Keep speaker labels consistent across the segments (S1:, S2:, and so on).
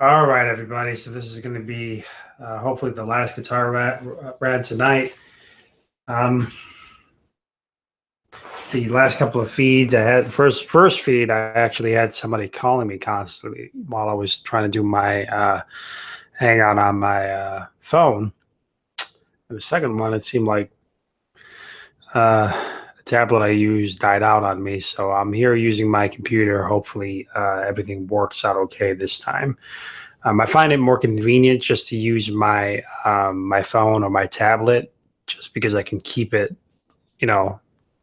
S1: All right, everybody. So this is going to be hopefully the last guitar rad tonight. Um, the last couple of feeds I had first feed, I actually had somebody calling me constantly while I was trying to do my hangout on my phone. And the second one, it seemed like the tablet I used died out on me. So I'm here using my computer. Hopefully, everything works out okay this time. I find it more convenient just to use my phone or my tablet, just because I can keep it, you know,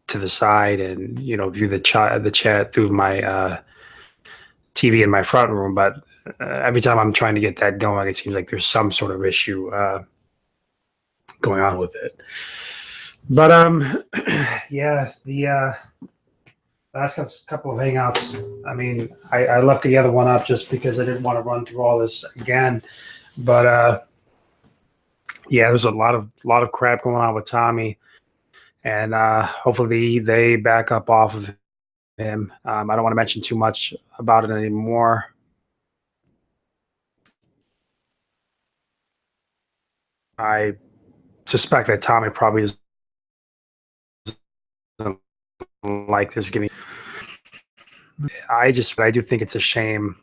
S1: to the side and view the chat through my TV in my front room. But every time I'm trying to get that going, it seems like there's some sort of issue going on with it. But yeah, the last couple of hangouts. I mean, I left the other one up just because I didn't want to run through all this again. But yeah, there's a lot of crap going on with Tommy, and hopefully they back up off of him. I don't want to mention too much about it anymore. I suspect that Tommy probably is like this. I do think it's a shame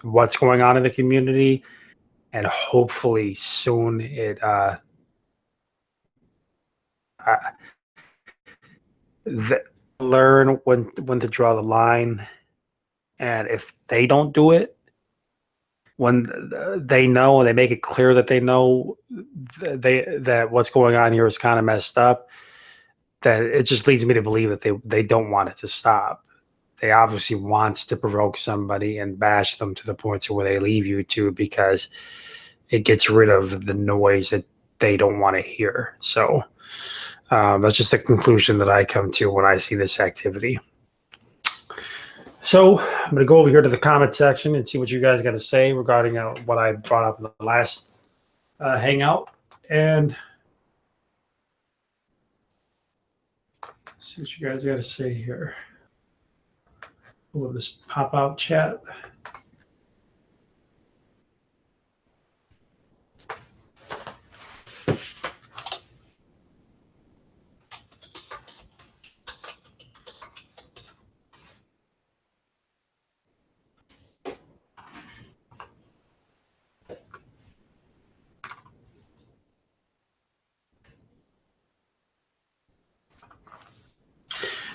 S1: what's going on in the community, and hopefully soon I, learn when to draw the line, and if they don't do it, when they know and they make it clear that they know that what's going on here is kind of messed up, that it just leads me to believe that they don't want it to stop. They obviously wants to provoke somebody and bash them to the point to where they leave YouTube, because it gets rid of the noise that they don't want to hear. So that's just the conclusion that I come to when I see this activity. So I'm going to go over here to the comment section and see what you guys got to say regarding what I brought up in the last hangout, and see what you guys got to say here. Will this pop out chat?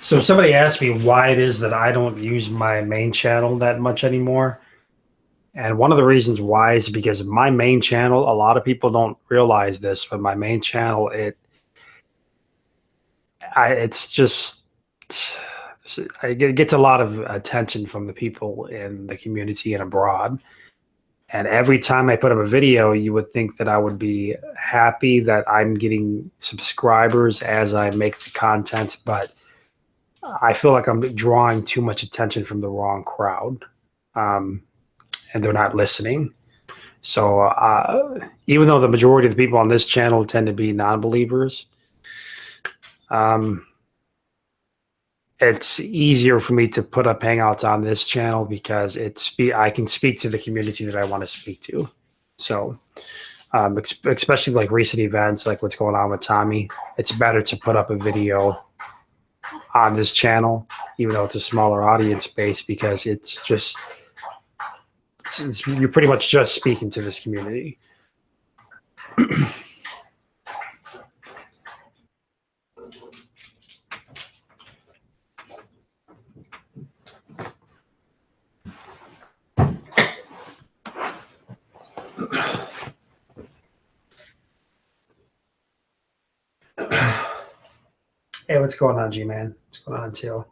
S1: So somebody asked me why it is that I don't use my main channel that much anymore. And one of the reasons why is because my main channel, a lot of people don't realize this, but my main channel, it's just, it gets a lot of attention from the people in the community and abroad. And every time I put up a video, you would think that I would be happy that I'm getting subscribers as I make the content, but I feel like I'm drawing too much attention from the wrong crowd, and they're not listening. So even though the majority of the people on this channel tend to be non-believers, it's easier for me to put up hangouts on this channel because I can speak to the community that I want to speak to. So especially like recent events, like what's going on with Tommy, it's better to put up a video on this channel, even though it's a smaller audience base, because you're pretty much just speaking to this community. Hey, what's going on, G-Man? What's going on, too?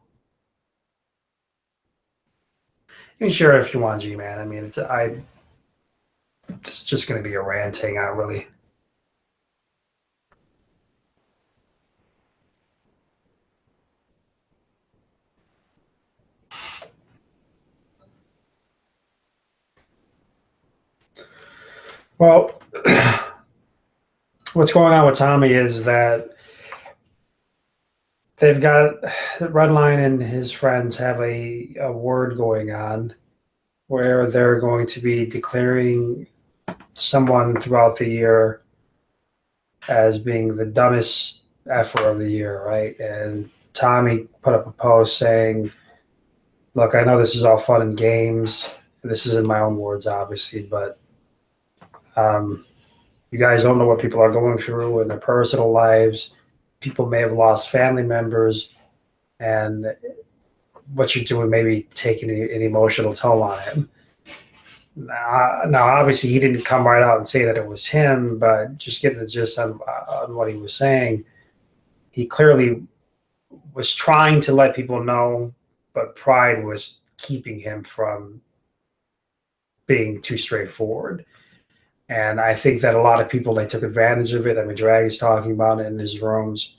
S1: You can share if you want, G-Man. I mean, it's just going to be a rant hangout, really. Well, what's going on with Tommy is that they've got Redline and his friends have a word going on, where they're going to be declaring someone throughout the year as being the dumbest effer of the year, right? And Tommy put up a post saying, "Look, I know this is all fun and games. This is in my own words, obviously, but um, you guys don't know what people are going through in their personal lives. People may have lost family members, and what you're doing may be taking an emotional toll on him." Now, obviously, he didn't come right out and say that it was him, but just getting the gist on what he was saying, he clearly was trying to let people know, but pride was keeping him from being too straightforward. And I think that a lot of people, they took advantage of it. I mean, Drag is talking about it in his rooms.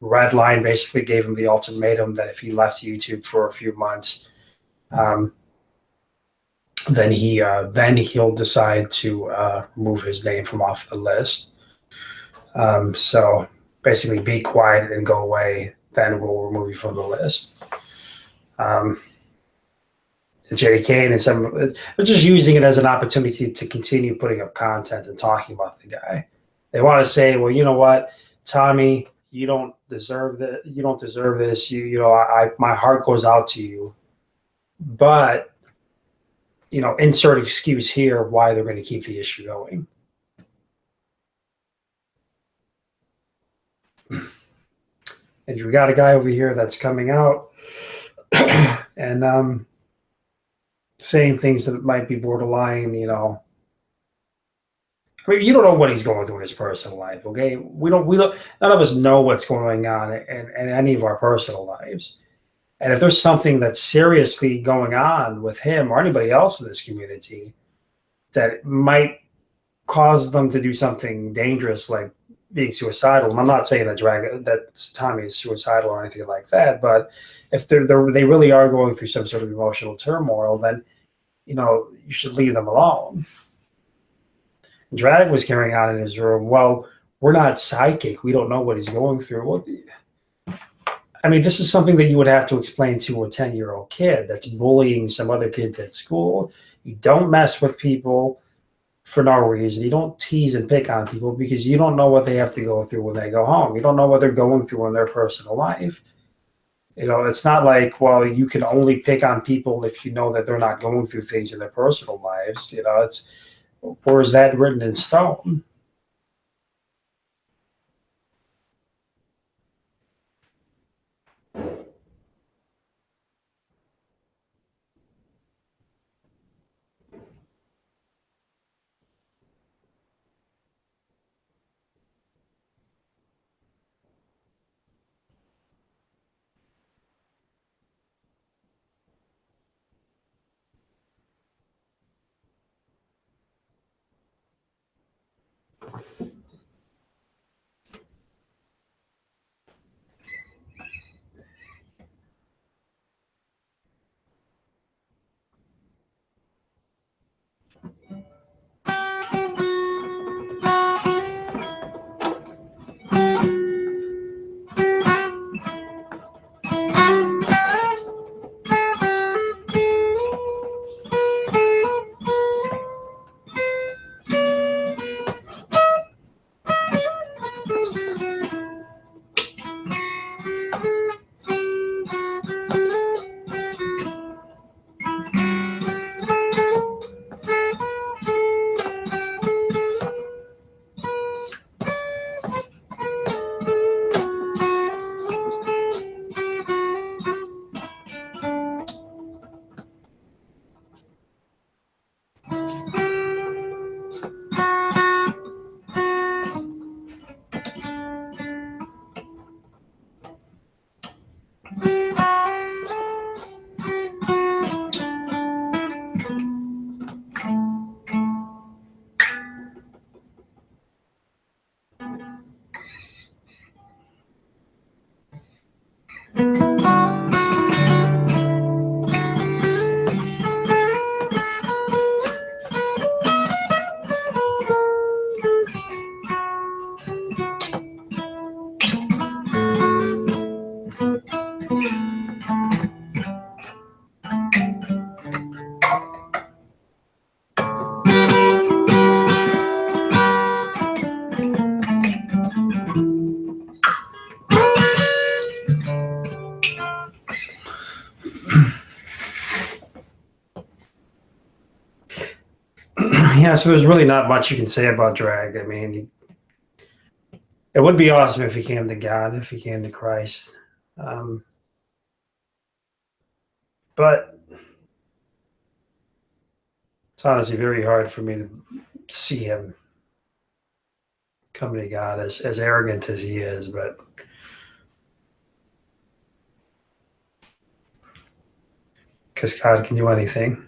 S1: Redline basically gave him the ultimatum that if he left YouTube for a few months, um, then he'll decide to remove his name from off the list. So basically, be quiet and go away. Then we'll remove you from the list. JK and some, they're just using it as an opportunity to continue putting up content and talking about the guy. They want to say, well, you know what, Tommy, you don't deserve that. You don't deserve this. My heart goes out to you, but insert excuse here why they're going to keep the issue going. And we got a guy over here that's coming out and saying things that might be borderline, I mean, you don't know what he's going through in his personal life, okay? We don't, none of us know what's going on in any of our personal lives. And if there's something that's seriously going on with him or anybody else in this community that might cause them to do something dangerous, like being suicidal, and I'm not saying that Tommy is suicidal or anything like that, but if they really are going through some sort of emotional turmoil, then you should leave them alone. Drag was carrying on in his room, well, we're not psychic. We don't know what he's going through. Well, I mean, this is something that you would have to explain to a 10-year-old kid that's bullying some other kids at school. You don't mess with people for no reason. You don't tease and pick on people because you don't know what they have to go through when they go home. You don't know what they're going through in their personal life. It's not like, well, you can only pick on people if you know that they're not going through things in their personal lives. Or is that written in stone? Yeah, so there's really not much you can say about drag. I mean, it would be awesome if he came to God, if he came to Christ. Um, but it's honestly very hard for me to see him coming to God as arrogant as he is. But because God can do anything.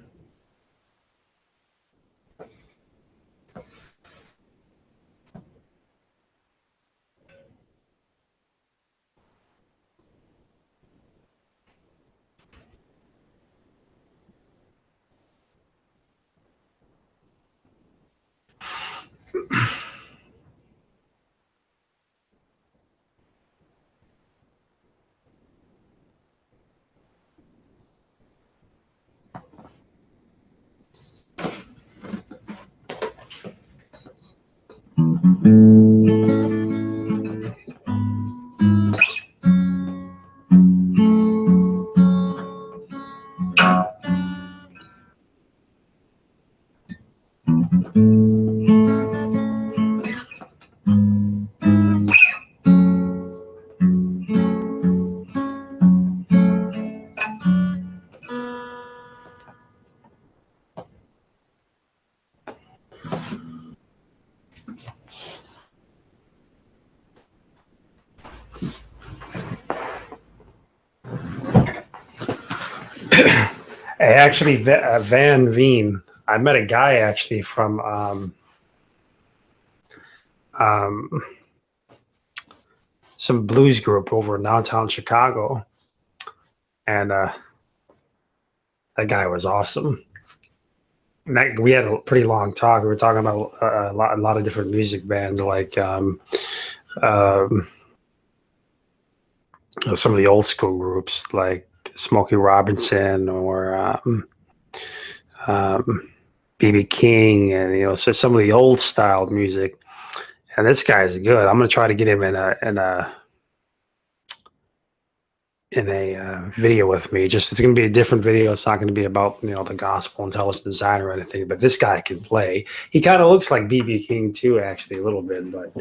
S1: Actually, Van Veen. I met a guy actually from um, some blues group over in downtown Chicago, and that guy was awesome. And we had a pretty long talk. We were talking about a lot of different music bands, like um, some of the old school groups, like Smokey Robinson or um, BB King, and so some of the old style music. And this guy's good. I'm gonna try to get him in a video with me. Just it's gonna be a different video. It's not gonna be about the gospel intelligent design or anything. But this guy can play. He kind of looks like BB King too, actually a little bit. But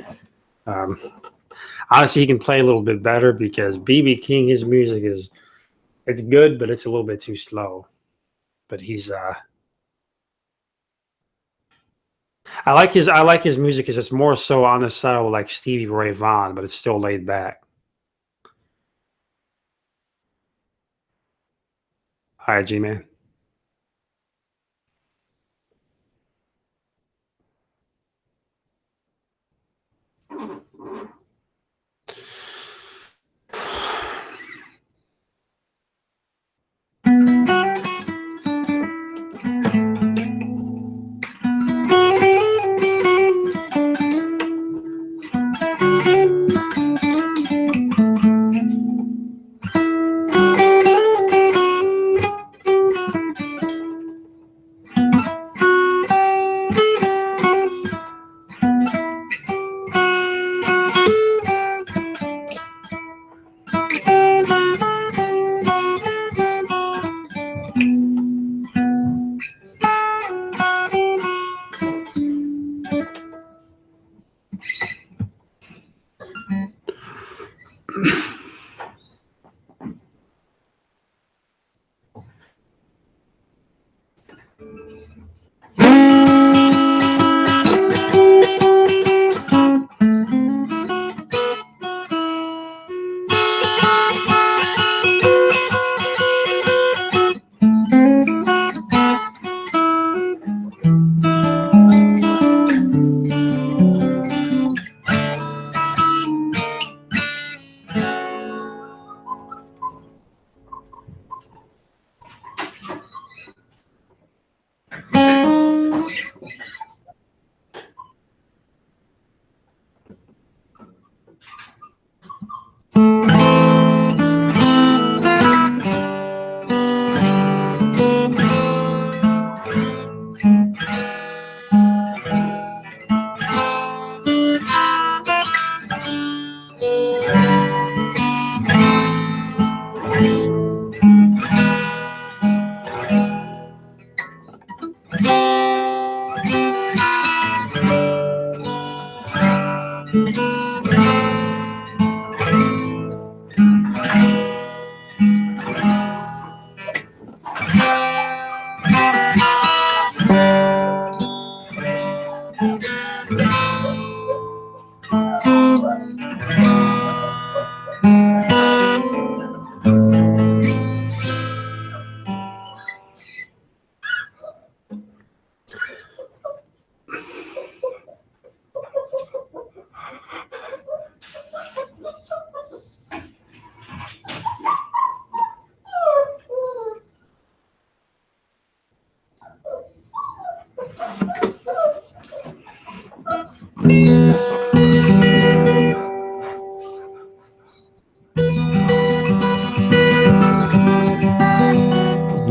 S1: um, honestly, he can play a little bit better because BB King, his music it's good, but it's a little bit too slow. But he's I like his music because it's more so on the side of like Stevie Ray Vaughan, but it's still laid back. All right, G man.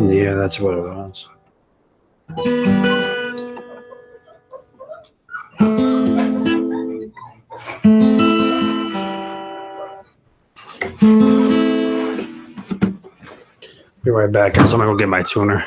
S1: Yeah, that's what it was. Be right back, guys. I'm gonna go get my tuner.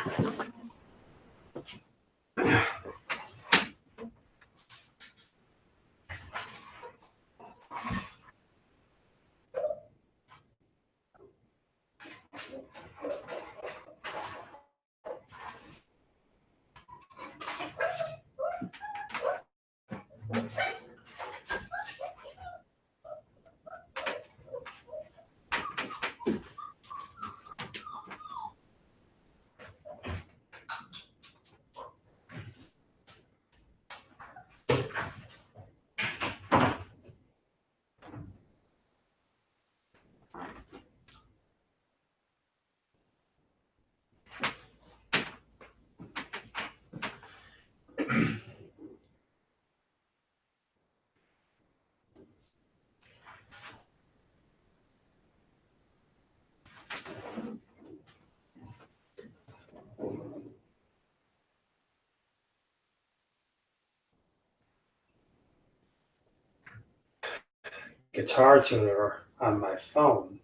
S1: Guitar tuner on my phone.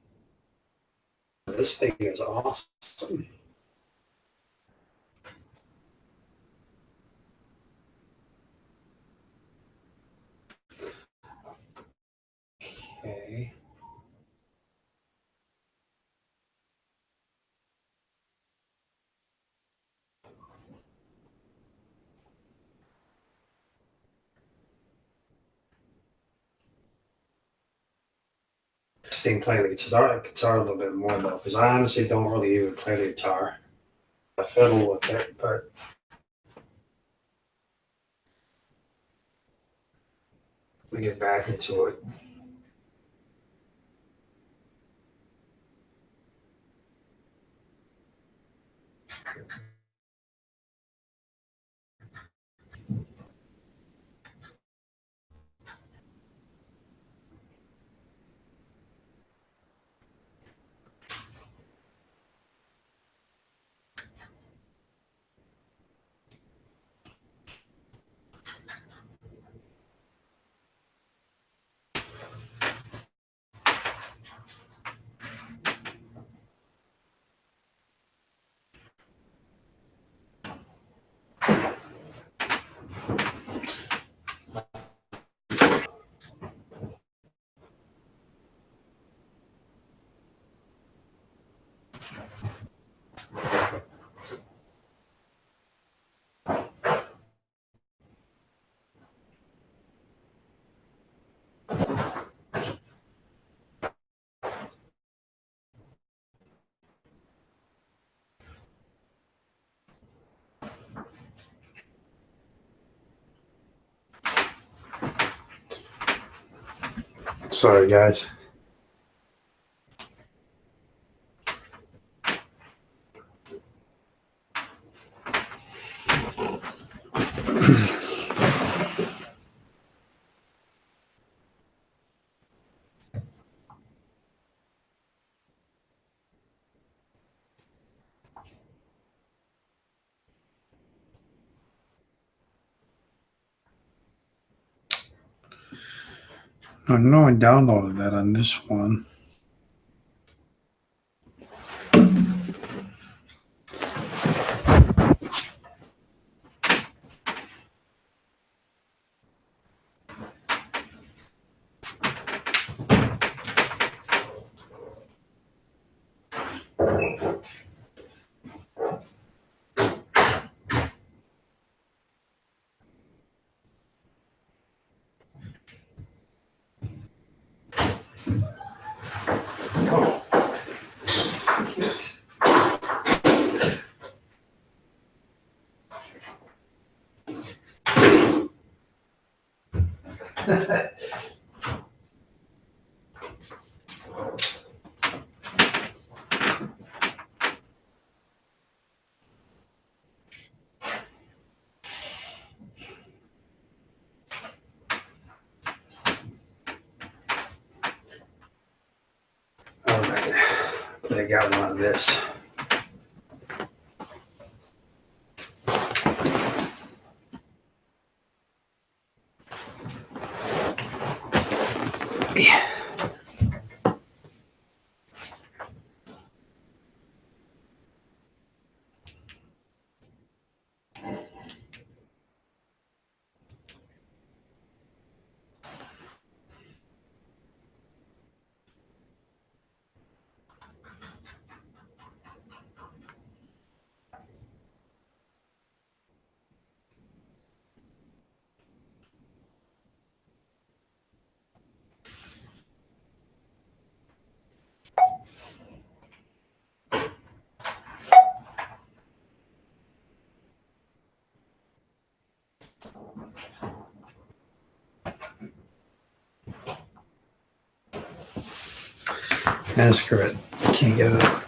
S1: This thing is awesome. Okay. Interesting playing the guitar a little bit more though, because I honestly don't really even play the guitar. I fiddle with it, but we get back into it. Sorry, guys. I know I downloaded that on this one. All right, I got one of this. Yeah. Screw it. Can't get it up.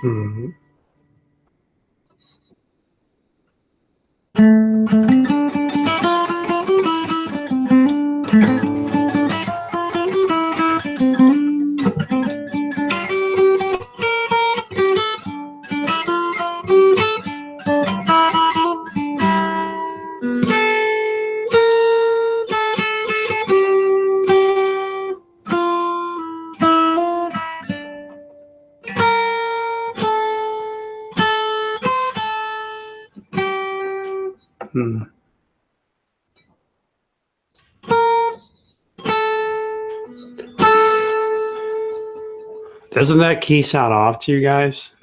S1: Mm-hmm. Hmm. Doesn't that key sound off to you guys?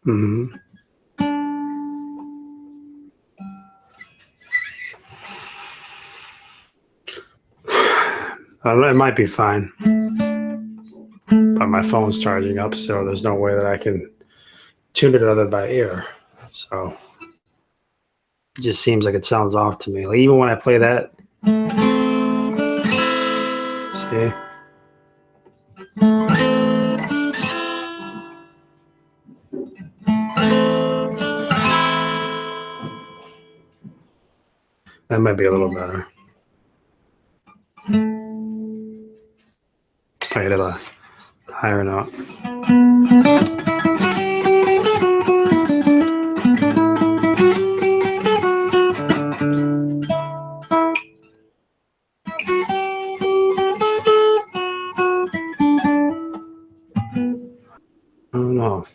S1: Mm-hmm. It might be fine, but my phone's charging up, so there's no way that I can tune it other by ear. So it just seems like it sounds off to me. Like even when I play that, see, that might be a little better. I hit a higher note. I don't know.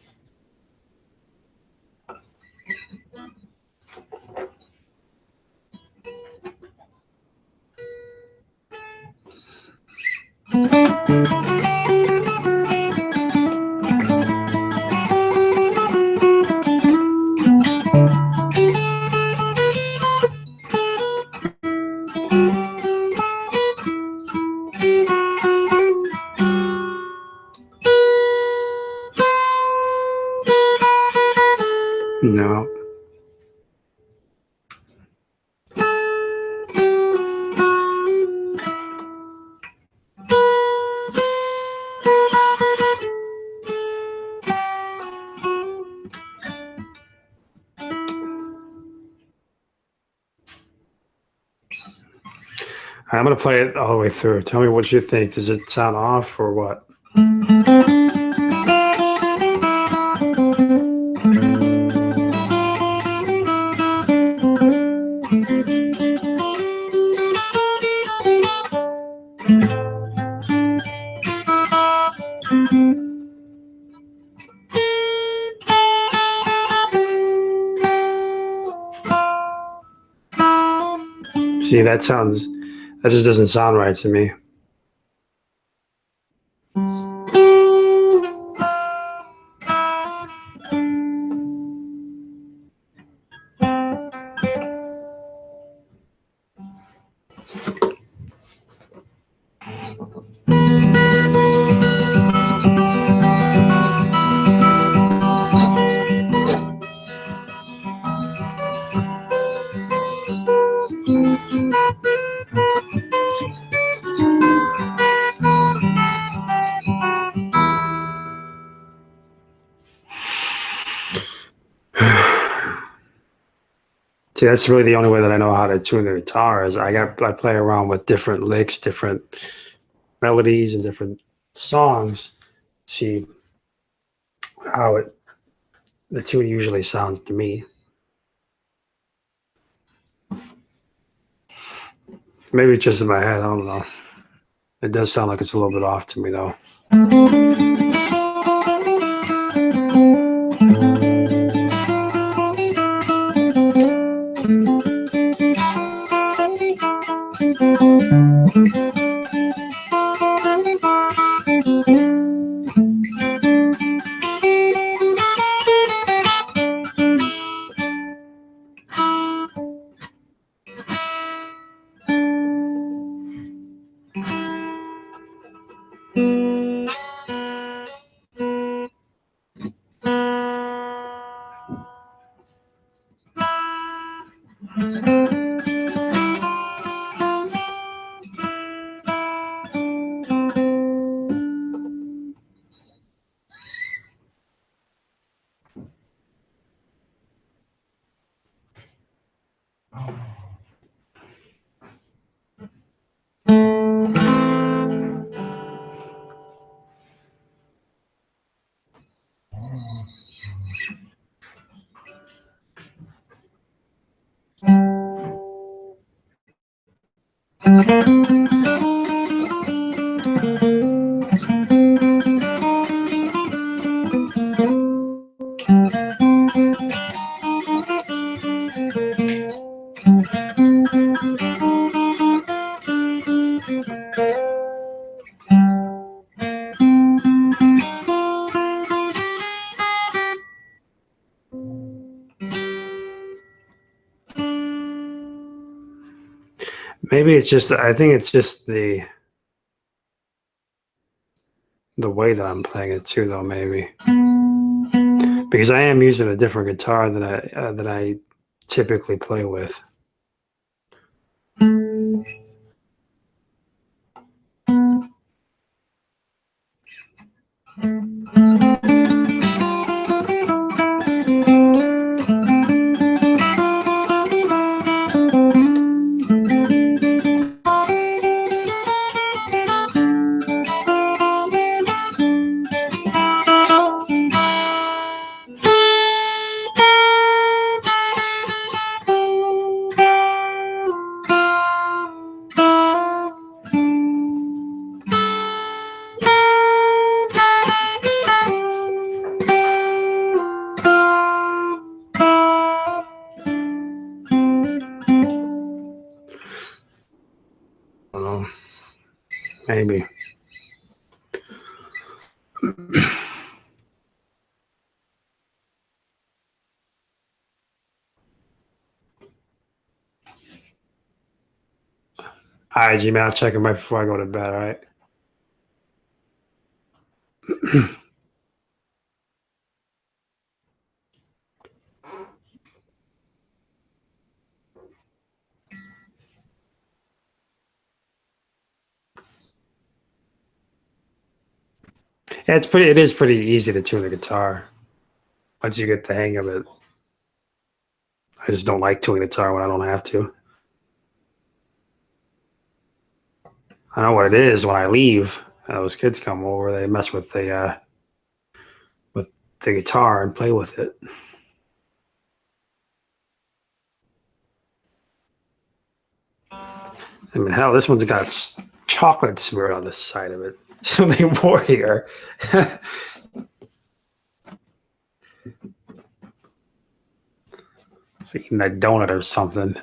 S1: I'm gonna play it all the way through. Tell me what you think. Does it sound off or what? See, that just doesn't sound right to me. See, that's really the only way that I know how to tune the guitar is I play around with different licks, different melodies, and different songs. See how the tune usually sounds to me. Maybe it's just in my head. I don't know. It does sound like it's a little bit off to me though. Maybe it's just I think it's just the way that I'm playing it too though, maybe. Because I am using a different guitar than I typically play with. I don't know. Maybe. All right, G-Man, I'll check it right before I go to bed, all right? Yeah, it is pretty easy to tune the guitar once you get the hang of it. I just don't like tuning the guitar when I don't have to. I know what it is when I leave. Those kids come over, they mess with the guitar and play with it. I mean, hell, this one's got chocolate smeared on the side of it. Something more here. It's eating a donut or something.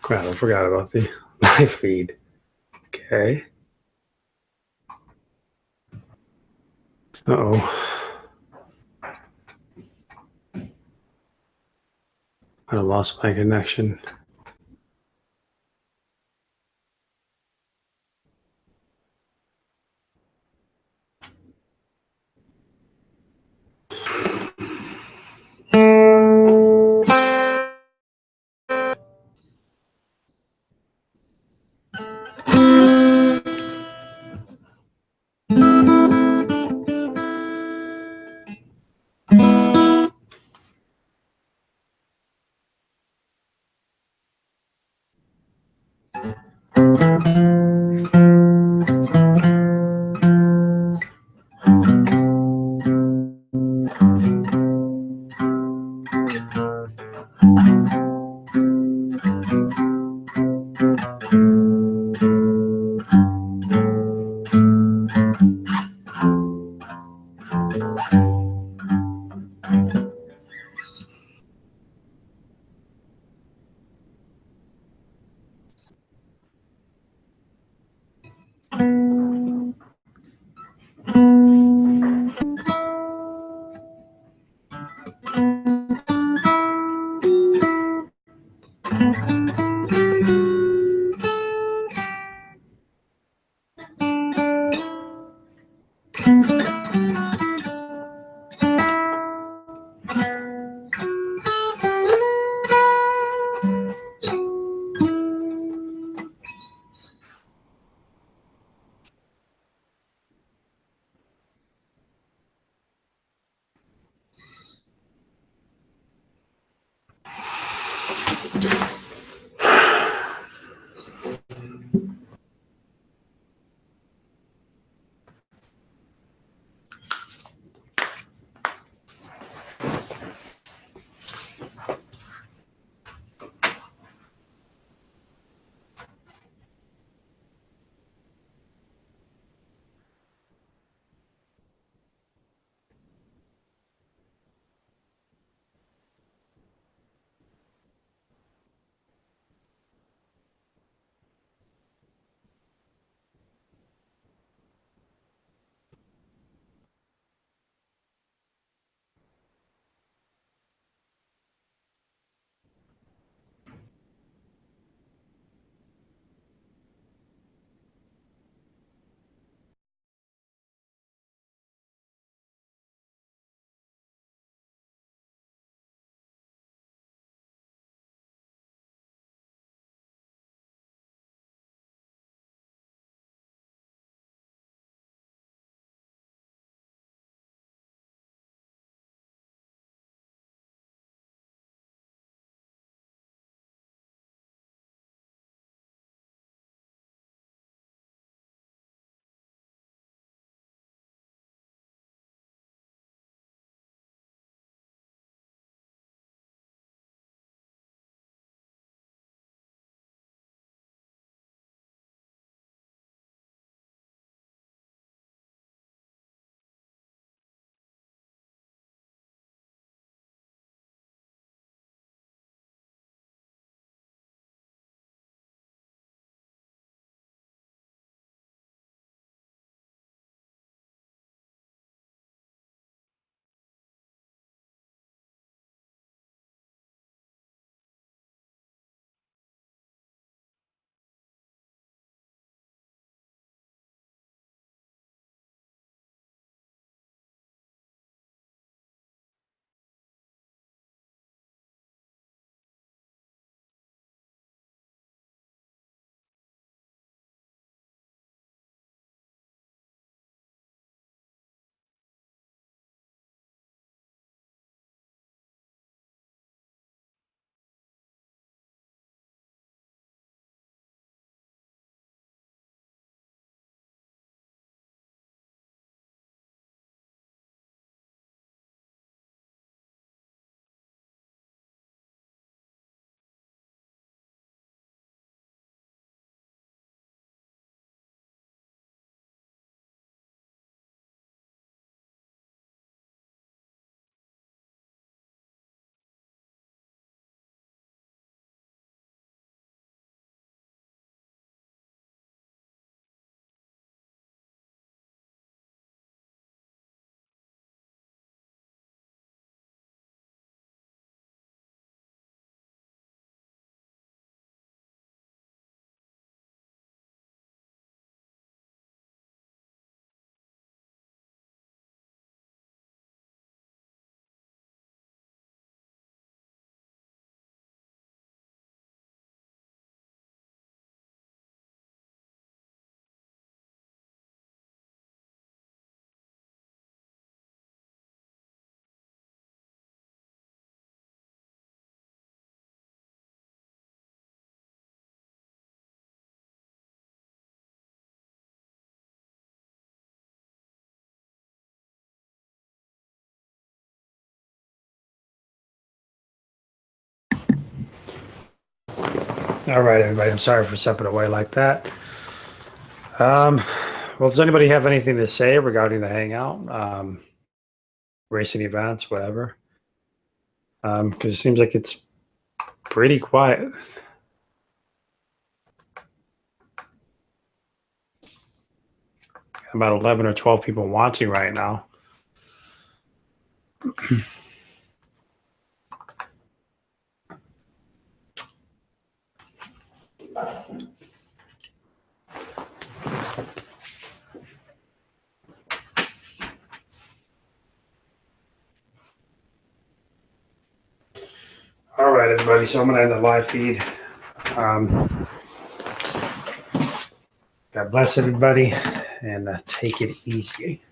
S1: Crap, I forgot about the live feed. Okay. Uh-oh. I lost my connection. All right, everybody. I'm sorry for stepping away like that. Well, does anybody have anything to say regarding the hangout, racing events, whatever? Because it seems like it's pretty quiet. About 11 or 12 people watching right now. All right, everybody. So I'm going to end the live feed. God bless everybody, and take it easy.